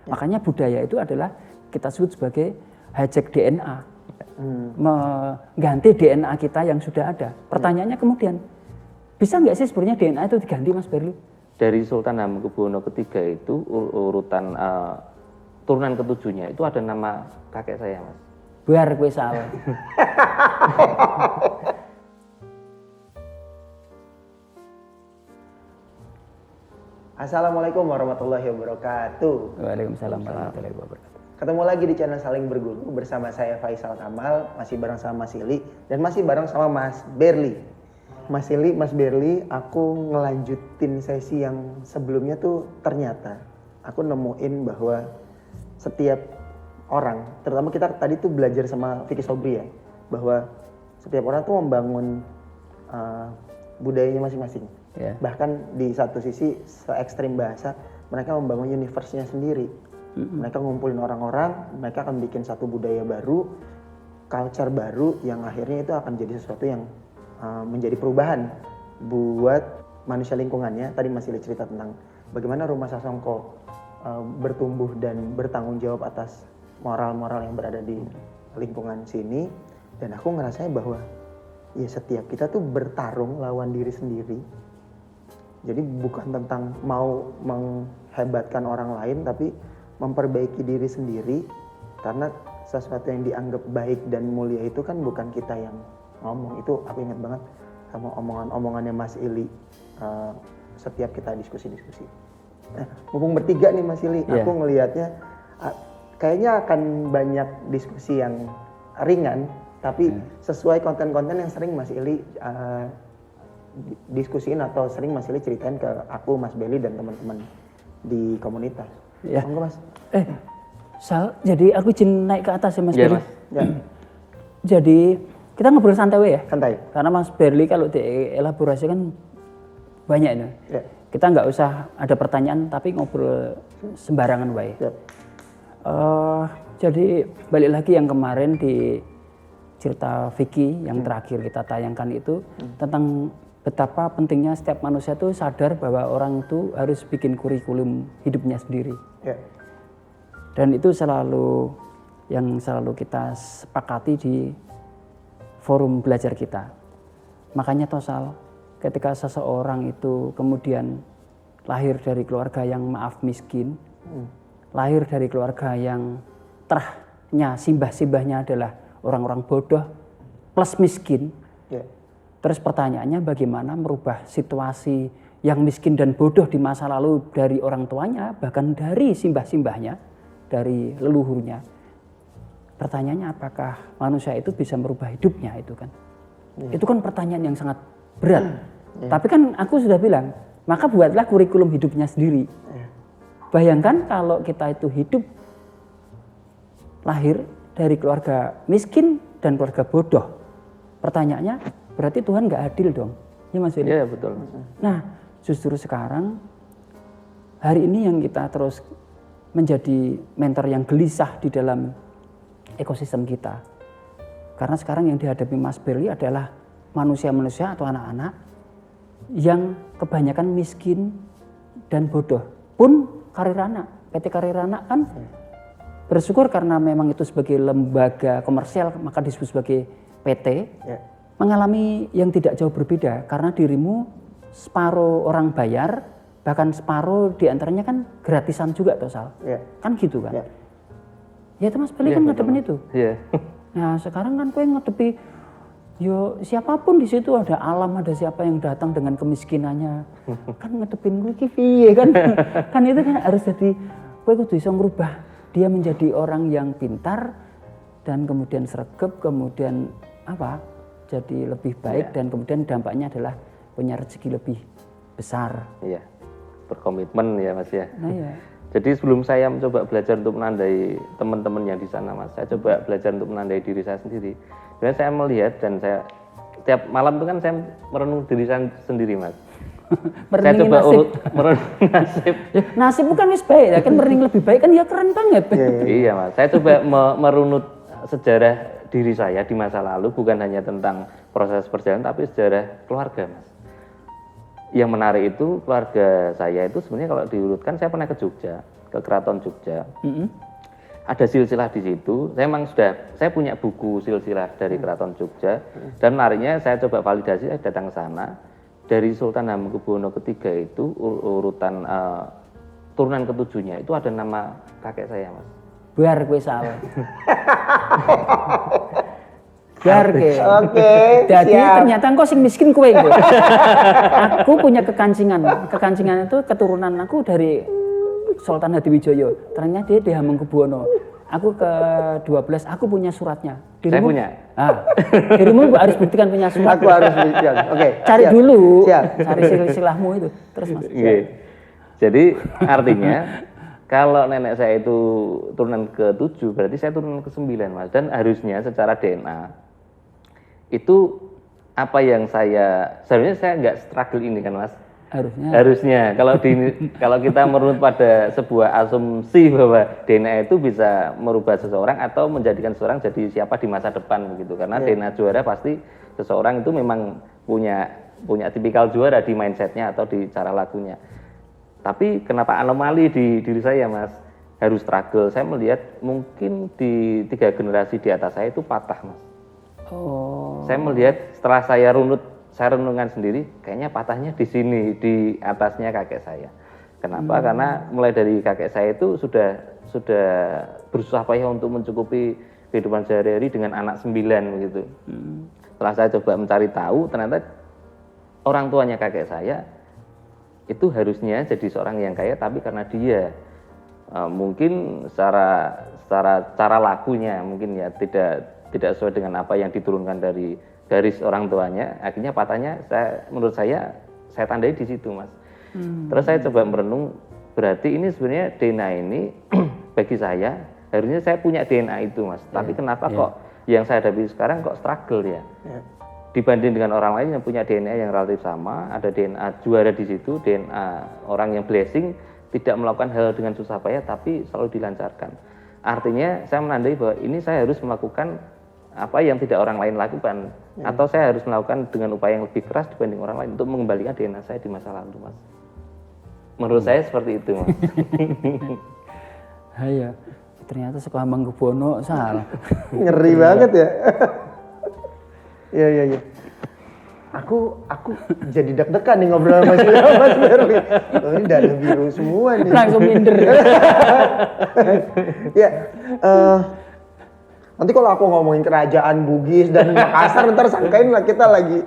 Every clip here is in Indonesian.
Makanya budaya itu adalah kita sebut sebagai hijack DNA, mengganti DNA kita yang sudah ada. Pertanyaannya kemudian, bisa nggak sih sebenarnya DNA itu diganti, Mas Berli? Dari Sultan Hamengkubuwono III itu urutan turunan ketujuhnya itu ada nama kakek saya, Mas. Biar gue salah. Assalamualaikum warahmatullahi wabarakatuh. Waalaikumsalam warahmatullahi wabarakatuh. Ketemu lagi di channel Saling Berguru bersama saya Faisal Kamal, masih bareng sama Mas Ili dan masih bareng sama Mas Berli. Mas Ili, Mas Berli, aku ngelanjutin sesi yang sebelumnya tuh ternyata aku nemuin bahwa setiap orang, terutama kita tadi tuh belajar sama Vicky Sobri ya, bahwa setiap orang tuh membangun budayanya masing-masing. Yeah. Bahkan di satu sisi se-ekstrim bahasa, mereka membangun universe-nya sendiri. Mereka ngumpulin orang-orang, mereka akan bikin satu budaya baru, culture baru yang akhirnya itu akan jadi sesuatu yang menjadi perubahan buat manusia lingkungannya. Tadi masih cerita tentang bagaimana Rumah Sasongko bertumbuh dan bertanggung jawab atas moral-moral yang berada di lingkungan sini. Dan aku ngerasanya bahwa ya setiap kita tuh bertarung lawan diri sendiri. Jadi bukan tentang mau menghebatkan orang lain, tapi memperbaiki diri sendiri. Karena sesuatu yang dianggap baik dan mulia itu kan bukan kita yang ngomong. Itu aku ingat banget sama omongannya Mas Ili setiap kita diskusi-diskusi. Nah, mumpung bertiga nih Mas Ili, aku ngelihatnya kayaknya akan banyak diskusi yang ringan, tapi sesuai konten-konten yang sering Mas Ili diskusiin atau sering Mas Ili ceritain ke aku, Mas Berli dan teman-teman di komunitas. Ya. Monggo Mas. Sal, jadi aku izin naik ke atas ya Mas Berli. Ya. Jadi kita ngobrol santai ya. Santai. Karena Mas Berli kalau dielaborasi kan banyak ini. Ya. Kita nggak usah ada pertanyaan tapi ngobrol sembarangan wae. Ya. Jadi balik lagi yang kemarin di cerita Vicky yang terakhir kita tayangkan itu tentang betapa pentingnya setiap manusia itu sadar bahwa orang itu harus bikin kurikulum hidupnya sendiri. Ya. Dan itu selalu kita sepakati di forum belajar kita. Makanya Tosal, ketika seseorang itu kemudian lahir dari keluarga yang maaf miskin, lahir dari keluarga yang terahnya simbah-simbahnya adalah orang-orang bodoh plus miskin. Yeah. Terus pertanyaannya bagaimana merubah situasi yang miskin dan bodoh di masa lalu dari orang tuanya, bahkan dari simbah-simbahnya, dari leluhurnya. Pertanyaannya apakah manusia itu bisa merubah hidupnya itu kan? Itu kan pertanyaan yang sangat berat. Tapi kan aku sudah bilang, maka buatlah kurikulum hidupnya sendiri. Bayangkan kalau kita itu hidup lahir dari keluarga miskin dan keluarga bodoh. Pertanyaannya berarti Tuhan nggak adil dong. Ya Mas Willy? Iya betul. Nah justru sekarang hari ini yang kita terus menjadi mentor yang gelisah di dalam ekosistem kita. Karena sekarang yang dihadapi Mas Berli adalah manusia-manusia atau anak-anak yang kebanyakan miskin dan bodoh. Pun Karir Anak, PT Karir Anak kan bersyukur karena memang itu sebagai lembaga komersial maka disebut sebagai PT. Ya. Mengalami yang tidak jauh berbeda karena dirimu separuh orang bayar, bahkan separuh diantaranya kan gratisan juga toh Sal. Ya. Kan gitu kan. Ya, ya itu Mas Berli kan ngadepin itu. Ya. Nah sekarang kan kue ngadepi yo siapapun di situ, ada alam, ada siapa yang datang dengan kemiskinannya. Kan ngadepin gue piye kan. Kan itu kan harus jadi kue kudu iso ngrubah dia menjadi orang yang pintar dan kemudian sregep, kemudian apa? Jadi lebih baik dan kemudian dampaknya adalah punya rezeki lebih besar. Iya, berkomitmen ya Mas ya. Nah, iya. Jadi sebelum saya mencoba belajar untuk menandai teman-teman yang di sana Mas, saya coba belajar untuk menandai diri saya sendiri. Sebenarnya saya melihat dan saya tiap malam itu kan saya merenung diri saya sendiri Mas. Saya coba merenung nasib. Ya, nasib bukan wis baik ya kan, merenung lebih baik kan ya keren banget. Iya Mas, saya coba merunut sejarah diri saya di masa lalu, bukan hanya tentang proses perjalanan tapi sejarah keluarga Mas. Yang menarik itu keluarga saya itu sebenarnya kalau diurutkan saya pernah ke Jogja. ke Keraton Jogja. Mm-mm. Ada silsilah di situ. Saya punya buku silsilah dari Keraton Jogja dan menariknya saya coba validasi, saya datang ke sana. Dari Sultan Hamengkubuwono ketiga itu urutan turunan ketujuhnya itu ada nama kakek saya, Mas. Bar kowe salah. Bar ke. Oke, Jadi siap. ternyata engkau sing miskin kowe engko. Aku punya kekancingan. Kekancingan itu keturunan aku dari Sultan Hadiwijaya. Ternyata dia di Hamengkubuwono. Aku ke 12, aku punya suratnya. Saya punya. Ah, dirimu harus buktikan punya surat. Aku harus bilang. Oke. Cari siap. dulu. Siap. Cari silsilahmu itu. Terus Mas. Oke. Jadi artinya kalau nenek saya itu turunan ke-7 berarti saya turunan ke-9, Mas. Dan harusnya secara DNA itu apa yang seharusnya saya nggak struggle ini kan, Mas. Harusnya kalau kita menurut pada sebuah asumsi bahwa DNA itu bisa merubah seseorang atau menjadikan seseorang jadi siapa di masa depan begitu, karena DNA juara pasti seseorang itu memang punya tipikal juara di mindsetnya atau di cara lakunya. Tapi kenapa anomali di diri saya, Mas, harus struggle? Saya melihat mungkin di 3 generasi di atas saya itu patah, Mas. Oh. Saya melihat setelah saya renungan sendiri, kayaknya patahnya di sini, di atasnya kakek saya. Kenapa? Karena mulai dari kakek saya itu sudah berusaha payah untuk mencukupi kehidupan sehari-hari dengan anak 9 begitu. Setelah saya coba mencari tahu, ternyata orang tuanya kakek saya itu harusnya jadi seorang yang kaya, tapi karena dia mungkin secara cara lakunya mungkin ya tidak sesuai dengan apa yang diturunkan dari garis orang tuanya, akhirnya patahnya menurut saya tandai di situ, Mas. Terus saya coba merenung, berarti ini sebenarnya DNA ini bagi saya harusnya saya punya DNA itu, Mas. Tapi kenapa kok yang saya hadapi sekarang kok struggle ya? Dibanding dengan orang lain yang punya DNA yang relatif sama, ada DNA juara di situ, DNA orang yang blessing, tidak melakukan hal dengan susah payah tapi selalu dilancarkan. Artinya saya menandai bahwa ini saya harus melakukan apa yang tidak orang lain lakukan, atau saya harus melakukan dengan upaya yang lebih keras dibanding orang lain untuk mengembalikan DNA saya di masa lalu, Mas. Menurut saya seperti itu, Mas. Iya. Ternyata sekolah Hamengkubuwono salah. Ngeri banget ya. Iya. Aku jadi deg-degan nih ngobrol sama Mas Berli. Oh, ini dada biru semua nih. Langsung minder. Ya, nanti kalau aku ngomongin kerajaan Bugis dan Makassar ntar sangkain lah kita lagi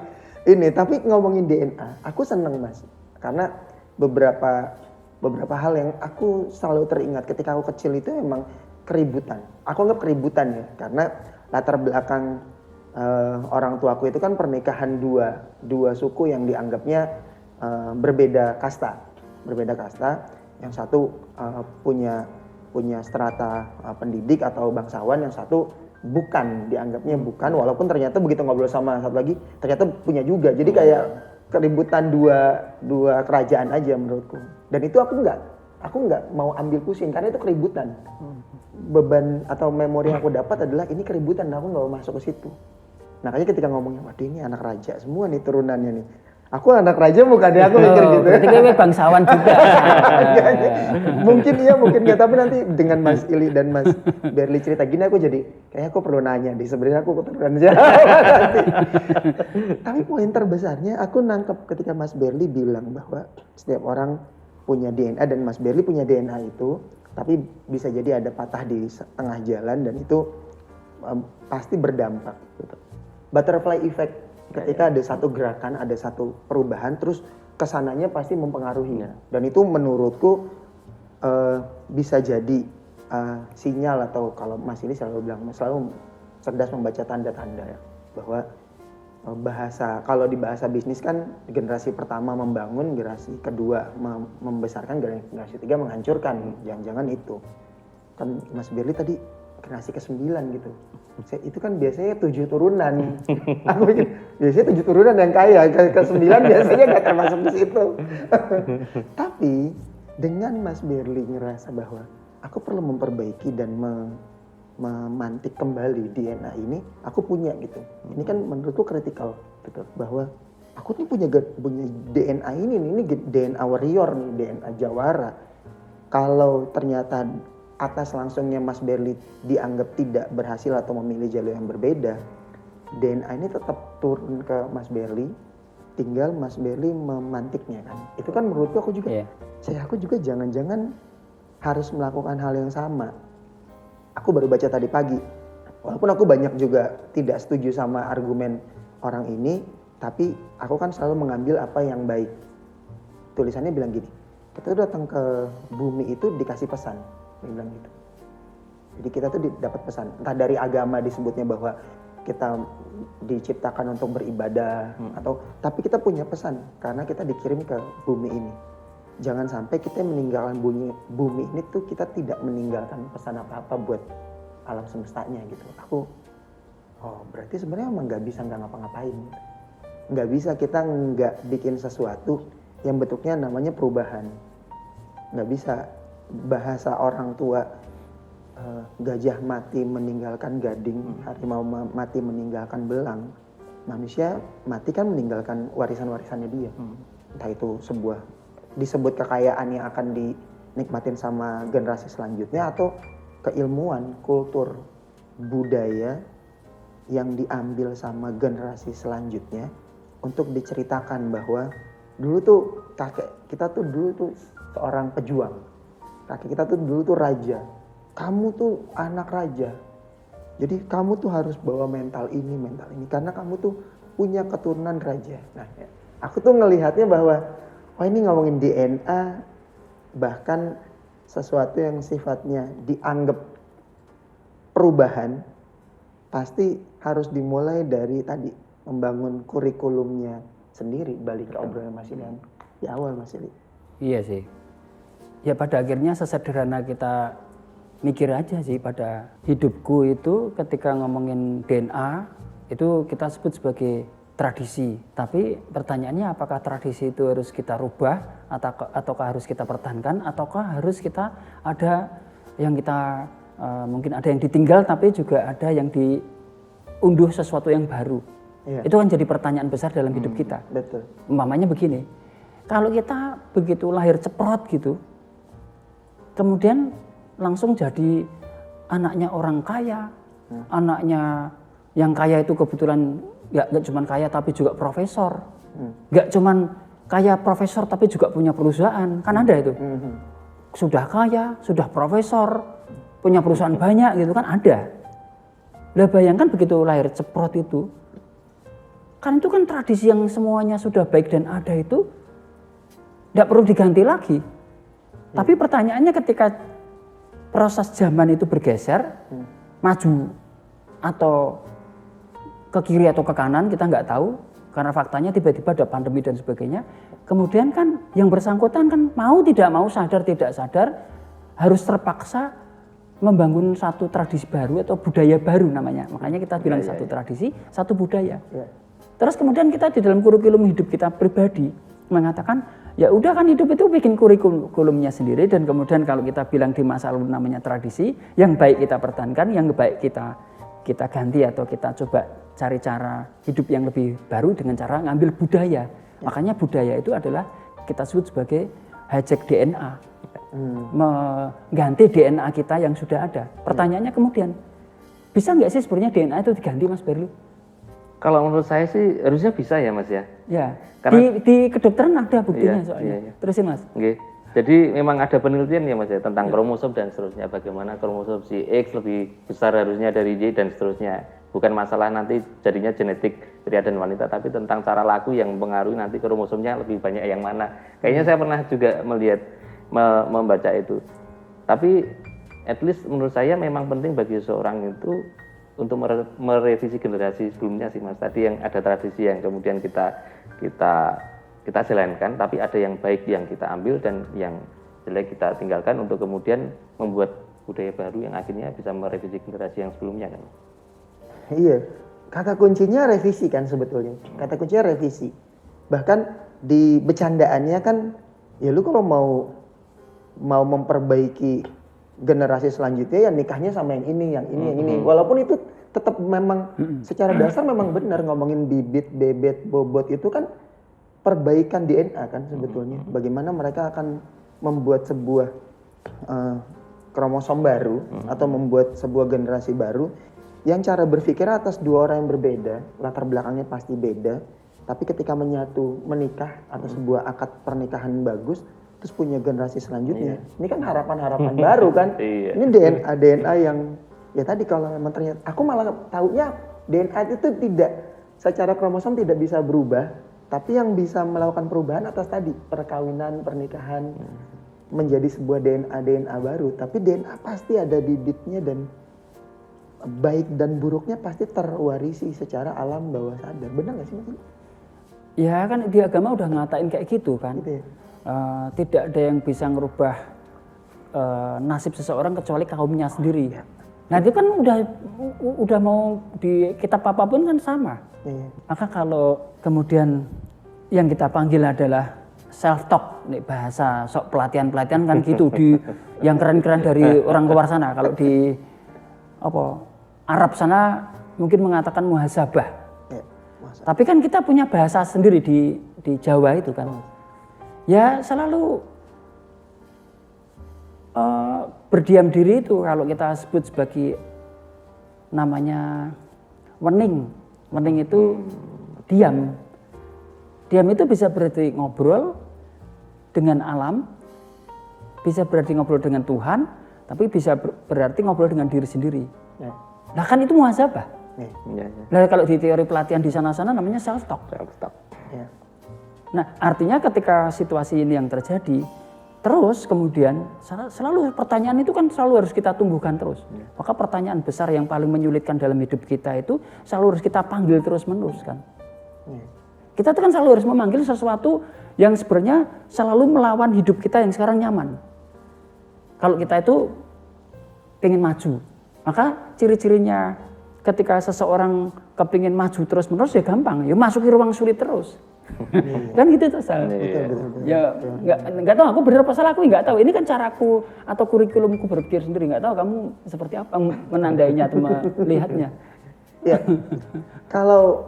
ini. Tapi ngomongin DNA, aku seneng, Mas, karena beberapa hal yang aku selalu teringat ketika aku kecil itu memang keributan. Aku anggap keributan ya, karena latar belakang orang tuaku itu kan pernikahan dua suku yang dianggapnya berbeda kasta. Yang satu punya strata pendidik atau bangsawan, yang satu dianggapnya bukan, walaupun ternyata begitu ngobrol sama satu lagi ternyata punya juga. Jadi kayak keributan dua kerajaan aja menurutku. Dan itu aku nggak mau ambil pusing karena itu keributan. Beban atau memori yang aku dapat adalah ini keributan, aku nggak mau masuk ke situ. Makanya ketika ngomongnya, waduh ini anak raja semua nih turunannya nih. Aku anak raja bukan ya, aku mikir gitu. Berarti kowe bangsawan juga. Mungkin iya, mungkin nggak. Tapi nanti dengan Mas Ili dan Mas Berli cerita gini, aku jadi kayak aku perlu nanya deh. Sebenarnya aku keturunan siapa nanti. Tapi poin terbesarnya aku nangkep ketika Mas Berli bilang bahwa setiap orang punya DNA dan Mas Berli punya DNA itu, tapi bisa jadi ada patah di tengah jalan dan itu pasti berdampak. Gitu. Butterfly effect. Ketika ada satu gerakan, ada satu perubahan, terus kesananya pasti mempengaruhi. Dan itu menurutku bisa jadi sinyal, atau kalau Mas ini selalu bilang, selalu cerdas membaca tanda-tanda ya, bahwa kalau di bahasa bisnis kan generasi pertama membangun, generasi kedua membesarkan, generasi ketiga menghancurkan. Jangan-jangan itu. Kan Mas Berli tadi generasi ke-9 gitu. Itu kan biasanya 7 turunan. Aku pikir biasanya 7 turunan yang kaya, ke-9 biasanya nggak termasuk di situ. Tapi dengan Mas Berli ngerasa bahwa aku perlu memperbaiki dan memantik kembali DNA ini, aku punya gitu. Ini kan menurutku kritikal gitu, bahwa aku tuh punya DNA ini DNA warrior nih, DNA jawara. kalau ternyata atas langsungnya Mas Berli dianggap tidak berhasil atau memilih jalur yang berbeda, DNA ini tetap turun ke Mas Berli, tinggal Mas Berli memantiknya kan. Itu kan menurutku aku juga, aku juga jangan-jangan harus melakukan hal yang sama. Aku baru baca tadi pagi, walaupun aku banyak juga tidak setuju sama argumen orang ini, tapi aku kan selalu mengambil apa yang baik. Tulisannya bilang gini, kita tuh datang ke bumi itu dikasih pesan, dia bilang gitu. Jadi kita tuh dapat pesan, entah dari agama disebutnya bahwa kita diciptakan untuk beribadah atau, tapi kita punya pesan karena kita dikirim ke bumi ini. Jangan sampai kita meninggalkan bumi ini tuh kita tidak meninggalkan pesan apa-apa buat alam semestanya gitu. Aku, berarti sebenarnya emang nggak bisa nggak ngapa-ngapain. Nggak bisa kita nggak bikin sesuatu yang bentuknya namanya perubahan. Nggak bisa, bahasa orang tua, gajah mati meninggalkan gading, harimau mati meninggalkan belang, manusia mati kan meninggalkan warisan-warisannya dia. Entah itu sebuah disebut kekayaan yang akan dinikmatin sama generasi selanjutnya, atau keilmuan, kultur, budaya yang diambil sama generasi selanjutnya untuk diceritakan bahwa dulu tuh kakek kita tuh dulu tuh seorang pejuang, kakek kita tuh dulu tuh raja, kamu tuh anak raja, jadi kamu tuh harus bawa mental ini karena kamu tuh punya keturunan raja. Nah, aku tuh ngelihatnya bahwa ini ngomongin DNA, bahkan sesuatu yang sifatnya dianggap perubahan, pasti harus dimulai dari tadi membangun kurikulumnya sendiri. Balik ke obrolan Mas Ili di awal, Mas Ili. Iya sih. Ya pada akhirnya sesederhana kita mikir aja sih, pada hidupku itu ketika ngomongin DNA itu kita sebut sebagai tradisi. Tapi pertanyaannya apakah tradisi itu harus kita rubah ataukah harus kita pertahankan, ataukah harus kita ada yang kita mungkin ada yang ditinggal tapi juga ada yang diunduh sesuatu yang baru. Iya. Itu kan jadi pertanyaan besar dalam hidup kita. Betul. Umpamanya begini, kalau kita begitu lahir ceprot gitu, kemudian langsung jadi anaknya orang kaya, anaknya yang kaya itu kebetulan nggak cuma kaya tapi juga profesor, nggak cuma kaya profesor tapi juga punya perusahaan, kan ada itu. Sudah kaya, sudah profesor, punya perusahaan banyak gitu kan ada. Lah bayangkan begitu lahir ceprot itu, kan itu kan tradisi yang semuanya sudah baik dan ada itu tidak perlu diganti lagi. Tapi pertanyaannya ketika proses zaman itu bergeser, maju atau ke kiri atau ke kanan kita nggak tahu, karena faktanya tiba-tiba ada pandemi dan sebagainya. Kemudian kan yang bersangkutan kan mau tidak mau, sadar tidak sadar harus terpaksa membangun satu tradisi baru atau budaya baru namanya. Makanya kita bilang satu tradisi, satu budaya. Terus kemudian kita di dalam kurikulum hidup kita pribadi mengatakan ya udah kan hidup itu bikin kurikulumnya sendiri, dan kemudian kalau kita bilang di masa lalu namanya tradisi, yang baik kita pertahankan, yang baik kita ganti atau kita coba cari cara hidup yang lebih baru dengan cara ngambil budaya. Makanya budaya itu adalah kita sebut sebagai hijack DNA, mengganti DNA kita yang sudah ada. Pertanyaannya kemudian, bisa nggak sih sebenarnya DNA itu diganti, Mas Berli? Kalau menurut saya sih harusnya bisa ya Mas ya. Ya, karena di kedokteran ada buktinya soalnya. Terusin Mas. Okay. Jadi memang ada penelitian ya Mas ya tentang kromosom dan seterusnya, bagaimana kromosom si X lebih besar harusnya dari Y dan seterusnya. Bukan masalah nanti jadinya genetik pria dan wanita, tapi tentang cara laku yang mempengaruhi nanti kromosomnya lebih banyak yang mana. Kayaknya saya pernah juga melihat membaca itu. Tapi at least menurut saya memang penting bagi seorang itu untuk merevisi generasi sebelumnya sih Mas. Tadi yang ada tradisi yang kemudian kita jalankan, tapi ada yang baik yang kita ambil dan yang jelek kita tinggalkan untuk kemudian membuat budaya baru yang akhirnya bisa merevisi generasi yang sebelumnya kan. Iya, kata kuncinya revisi kan sebetulnya. Kata kuncinya revisi. Bahkan di bercandaannya kan, ya lu kalau mau memperbaiki generasi selanjutnya ya nikahnya sama yang ini. Walaupun itu tetap memang secara dasar memang benar ngomongin bibit, bebet, bobot itu kan perbaikan DNA kan sebetulnya. Bagaimana mereka akan membuat sebuah kromosom baru atau membuat sebuah generasi baru yang cara berpikir atas dua orang yang berbeda, latar belakangnya pasti beda, tapi ketika menyatu menikah atau sebuah akad pernikahan bagus, terus punya generasi selanjutnya. Ini kan harapan-harapan baru kan. Iya. Ini DNA yang ya tadi kalau memang ternyata aku malah taunya DNA itu tidak secara kromosom tidak bisa berubah, tapi yang bisa melakukan perubahan atas tadi perkawinan, pernikahan menjadi sebuah DNA baru. Tapi DNA pasti ada bibitnya dan baik dan buruknya pasti terwarisi secara alam bawah sadar. Benar nggak sih Mas? Ya kan di agama udah ngatain kayak gitu kan. Gitu ya? Tidak ada yang bisa ngerubah nasib seseorang kecuali kaumnya sendiri. Nah itu kan udah mau di kitab apapun kan sama. Iya. Maka kalau kemudian yang kita panggil adalah self talk, nih bahasa sok pelatihan kan gitu di yang keren-keren dari orang luar sana. Kalau di Arab sana mungkin mengatakan muhasabah. Ya, masa. Tapi kan kita punya bahasa sendiri di Jawa itu kan. Ya selalu berdiam diri itu kalau kita sebut sebagai namanya wening. Wening itu diam. Diam itu bisa berarti ngobrol dengan alam, bisa berarti ngobrol dengan Tuhan, tapi bisa berarti ngobrol dengan diri sendiri. Ya. Nah kan itu muhasabah. Ya. Iya. Nah kalau di teori pelatihan di sana-sana namanya self talk. Self-talk. Ya. Nah artinya ketika situasi ini yang terjadi, terus kemudian selalu pertanyaan itu kan selalu harus kita tumbuhkan terus. Maka pertanyaan besar yang paling menyulitkan dalam hidup kita itu selalu harus kita panggil terus menerus kan. Ya. Kita tuh kan selalu harus memanggil sesuatu yang sebenarnya selalu melawan hidup kita yang sekarang nyaman. Kalau kita itu pengen maju, maka ciri-cirinya ketika seseorang kepingin maju terus menerus ya gampang, ya masuki ruang sulit terus. Kan gitu tuh Sal. Betul. Ya nggak tahu aku benar apa salah, aku nggak tahu. Ini kan caraku atau kurikulumku berpikir sendiri, nggak tahu kamu seperti apa menandainya atau melihatnya. Ya. Kalau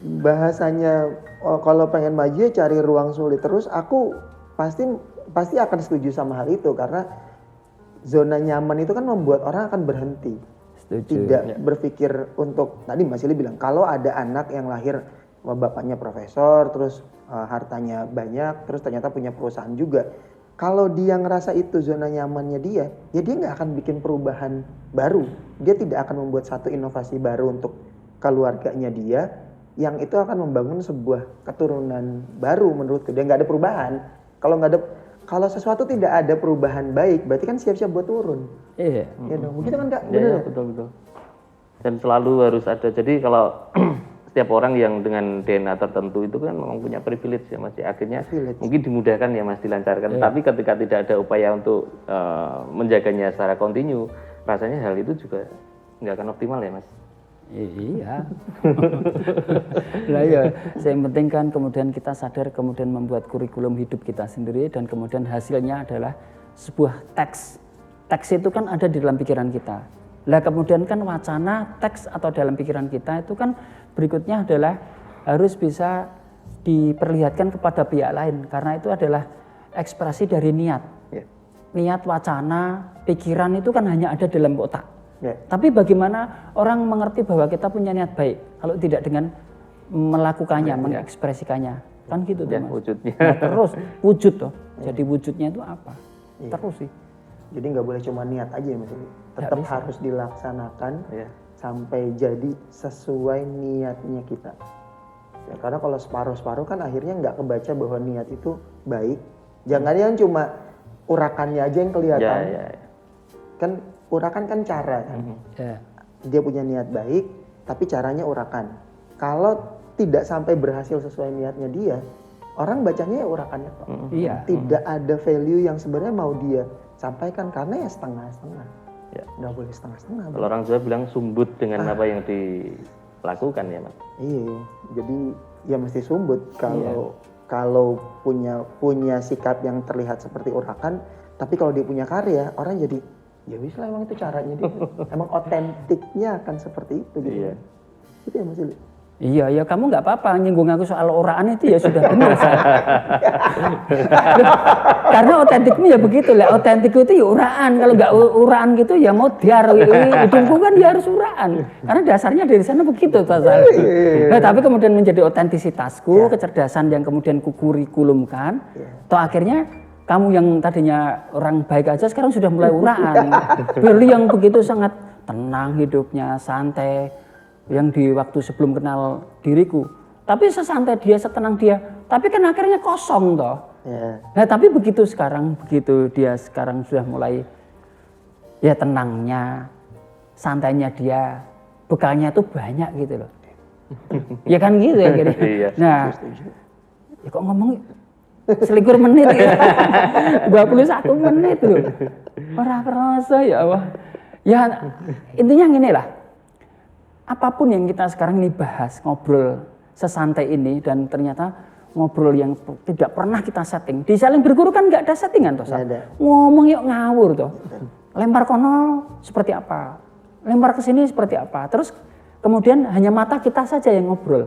bahasanya kalau pengen maju ya cari ruang sulit terus, aku pasti akan setuju sama hal itu karena zona nyaman itu kan membuat orang akan berhenti. Setuju. Tidak berpikir untuk tadi Mas Ili bilang kalau ada anak yang lahir bapaknya profesor terus hartanya banyak terus ternyata punya perusahaan juga. Kalau dia ngerasa itu zona nyamannya dia, ya dia nggak akan bikin perubahan baru. Dia tidak akan membuat satu inovasi baru untuk keluarganya dia, yang itu akan membangun sebuah keturunan baru menurutku. Dia nggak ada perubahan. Kalau sesuatu tidak ada perubahan baik, berarti kan siap-siap buat turun. Iya. Ya dong, begitu kan Kak? Iya, Bener ya, ya? betul. Dan selalu harus ada. Jadi kalau setiap orang yang dengan DNA tertentu itu kan memang punya privilege ya Mas. Akhirnya mungkin dimudahkan ya Mas, dilancarkan. Tapi ketika tidak ada upaya untuk menjaganya secara kontinu, rasanya hal itu juga nggak akan optimal ya Mas. Iya. Nah ya, yang penting kan kemudian kita sadar kemudian membuat kurikulum hidup kita sendiri dan kemudian hasilnya adalah sebuah teks. Teks itu kan ada di dalam pikiran kita. Lah kemudian kan wacana teks atau dalam pikiran kita itu kan berikutnya adalah harus bisa diperlihatkan kepada pihak lain karena itu adalah ekspresi dari niat. Ya. Niat, wacana, pikiran itu kan hanya ada dalam otak. Ya. Tapi bagaimana orang mengerti bahwa kita punya niat baik kalau tidak dengan melakukannya, mengekspresikannya, kan gitu tuh Ya, Mas. wujudnya. Nah, terus wujud toh. Jadi wujudnya itu apa? Terus sih. Jadi nggak boleh cuma niat aja ya Mas Ili. Tetap harus dilaksanakan Ya. sampai jadi sesuai niatnya kita. Ya, karena kalau separuh-separuh kan akhirnya nggak kebaca bahwa niat itu baik. Jangan yang cuma urakannya aja yang kelihatan. Ya. Kan urakan kan cara kan. Ya. Dia punya niat baik, tapi caranya urakan. Kalau tidak sampai berhasil sesuai niatnya dia, orang bacanya ya urakannya toh. Iya. Tidak ada value yang sebenarnya mau dia sampaikan karena ya setengah-setengah. Ya. Nggak boleh setengah-setengah. Kalau orang Jawa bilang sumbut dengan apa yang dilakukan ya Mas. Iya, jadi ya mesti sumbut kalau punya sikap yang terlihat seperti urakan, tapi kalau dia punya karya, orang jadi ya wis lah emang itu caranya dia. Emang otentiknya akan seperti itu gitu. Iya. Itu ya Mas Ili. Iya, ya kamu nggak apa-apa nyinggung aku soal oraan itu ya sudah benar. Karena otentikmu ya begitu lah, otentik itu ya uraan. Kalau nggak uraan gitu ya modiar. Hidupku kan ya harus uraan. Karena dasarnya dari sana begitu Tasal. Nah, tapi kemudian menjadi otentisitasku, kecerdasan yang kemudian kukurikulumkan. Toh akhirnya kamu yang tadinya orang baik aja sekarang sudah mulai uraan. Berli yang begitu sangat tenang hidupnya, santai. Yang di waktu sebelum kenal diriku, tapi sesantai dia, setenang dia, tapi kan akhirnya kosong toh. Nah tapi begitu sekarang, begitu dia sekarang sudah mulai ya tenangnya, santainya dia, bekalnya tuh banyak gitu loh. Ya kan gitu ya gitu. Nah, ya kok ngomong selikur menit ya, 21 menit loh, orang kerasa ya Allah. Ya intinya gini lah. Apapun yang kita sekarang ini bahas, ngobrol sesantai ini dan ternyata ngobrol yang tidak pernah kita setting. Di saling berguru kan nggak ada settingan toh. Ngomong yuk ngawur toh. Lempar kono seperti apa? Lempar ke sini seperti apa? Terus kemudian hanya mata kita saja yang ngobrol.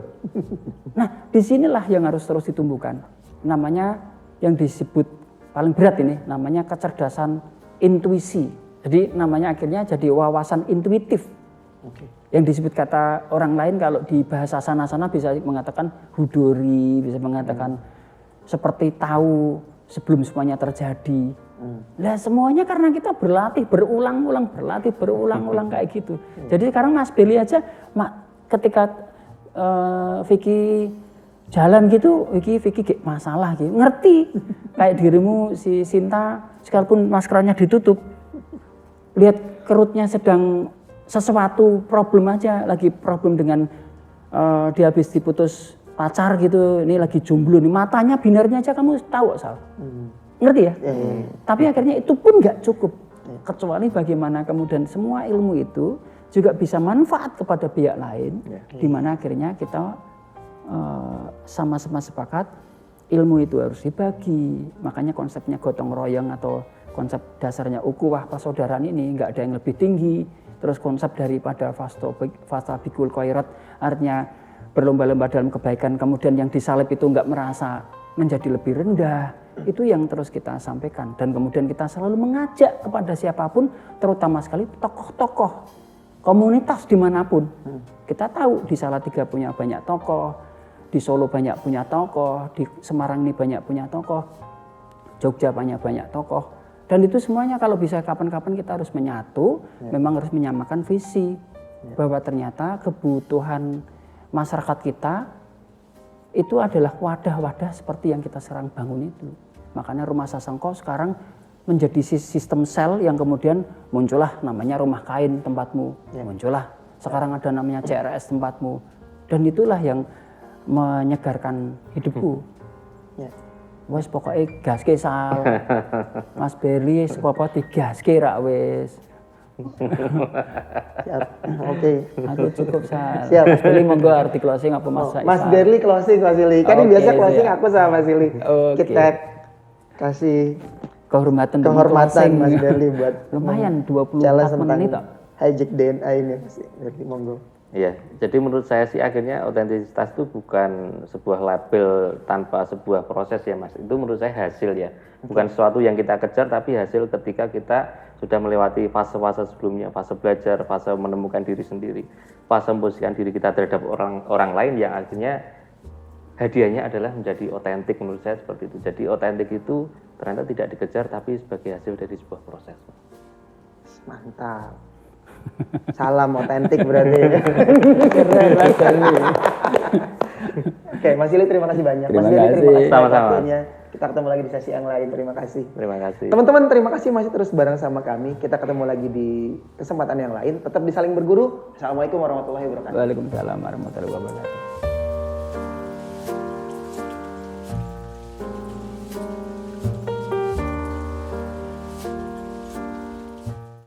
Nah, disinilah yang harus terus ditumbuhkan. Namanya yang disebut paling berat ini namanya kecerdasan intuisi. Jadi namanya akhirnya jadi wawasan intuitif. Yang disebut kata orang lain kalau di bahasa sana-sana bisa mengatakan hudori, bisa mengatakan seperti tahu sebelum semuanya terjadi. Nah semuanya karena kita berlatih berulang-ulang, kayak gitu. Jadi sekarang Mas Billy aja ketika Vicky jalan gitu, Vicky masalah gitu, ngerti. Kayak dirimu si Sinta, sekalipun maskernya ditutup, lihat kerutnya sedang sesuatu problem aja, lagi problem dengan dia habis diputus pacar gitu, ini lagi jomblo nih, matanya binarnya aja kamu tahu Sal, ngerti ya? Tapi akhirnya itu pun nggak cukup, kecuali bagaimana kemudian semua ilmu itu juga bisa manfaat kepada pihak lain, di mana akhirnya kita sama-sama sepakat ilmu itu harus dibagi, makanya konsepnya gotong royong atau konsep dasarnya ukhuwah persaudaraan ini nggak ada yang lebih tinggi. Terus konsep daripada fastabikul khairat artinya berlomba-lomba dalam kebaikan, kemudian yang disalib itu enggak merasa menjadi lebih rendah. Itu yang terus kita sampaikan dan kemudian kita selalu mengajak kepada siapapun, terutama sekali tokoh-tokoh komunitas dimanapun. Kita tahu di Salatiga punya banyak tokoh, di Solo banyak punya tokoh, di Semarang ini banyak punya tokoh, Jogja banyak tokoh. Dan itu semuanya kalau bisa kapan-kapan kita harus menyatu, memang harus menyamakan visi. Bahwa ternyata kebutuhan masyarakat kita itu adalah wadah-wadah seperti yang kita sekarang bangun itu. Makanya Rumah Sasongko sekarang menjadi sistem sel yang kemudian muncullah namanya Rumah Kain tempatmu. Muncullah sekarang ada namanya CRS tempatmu. Dan itulah yang menyegarkan hidupku. Wes pokoknya gaske Sal, Mas Berli sepopo digaske rak wes. Siap, oke. Aku cukup Sal. Siap. Mas Berli monggo arti closing apa Mas Sal? Mas Berli closing Mas Ili. Kan yang biasa closing aku sama Mas Ili. Kita kasih kehormatan Mas Berli buat lumayan 24 menit kok. Hijack DNA ini Mas Berli monggo. Iya, jadi menurut saya sih akhirnya otentisitas itu bukan sebuah label tanpa sebuah proses ya Mas. Itu menurut saya hasil ya. Bukan sesuatu yang kita kejar tapi hasil ketika kita sudah melewati fase-fase sebelumnya, fase belajar, fase menemukan diri sendiri, fase memposisikan diri kita terhadap orang lain yang akhirnya hadiahnya adalah menjadi otentik menurut saya seperti itu. Jadi otentik itu ternyata tidak dikejar tapi sebagai hasil dari sebuah proses. Mantap. Salam otentik berarti. Keren Mas Berli. Oke, Mas Ili terima kasih banyak. Terima Mas Berli terima kasih Sama-sama. waktunya. Kita ketemu lagi di sesi yang lain. Terima kasih. Terima kasih. Teman-teman terima kasih masih terus bareng sama kami. Kita ketemu lagi di kesempatan yang lain. Tetap di Saling Berguru. Assalamualaikum warahmatullahi wabarakatuh. Waalaikumsalam warahmatullahi wabarakatuh.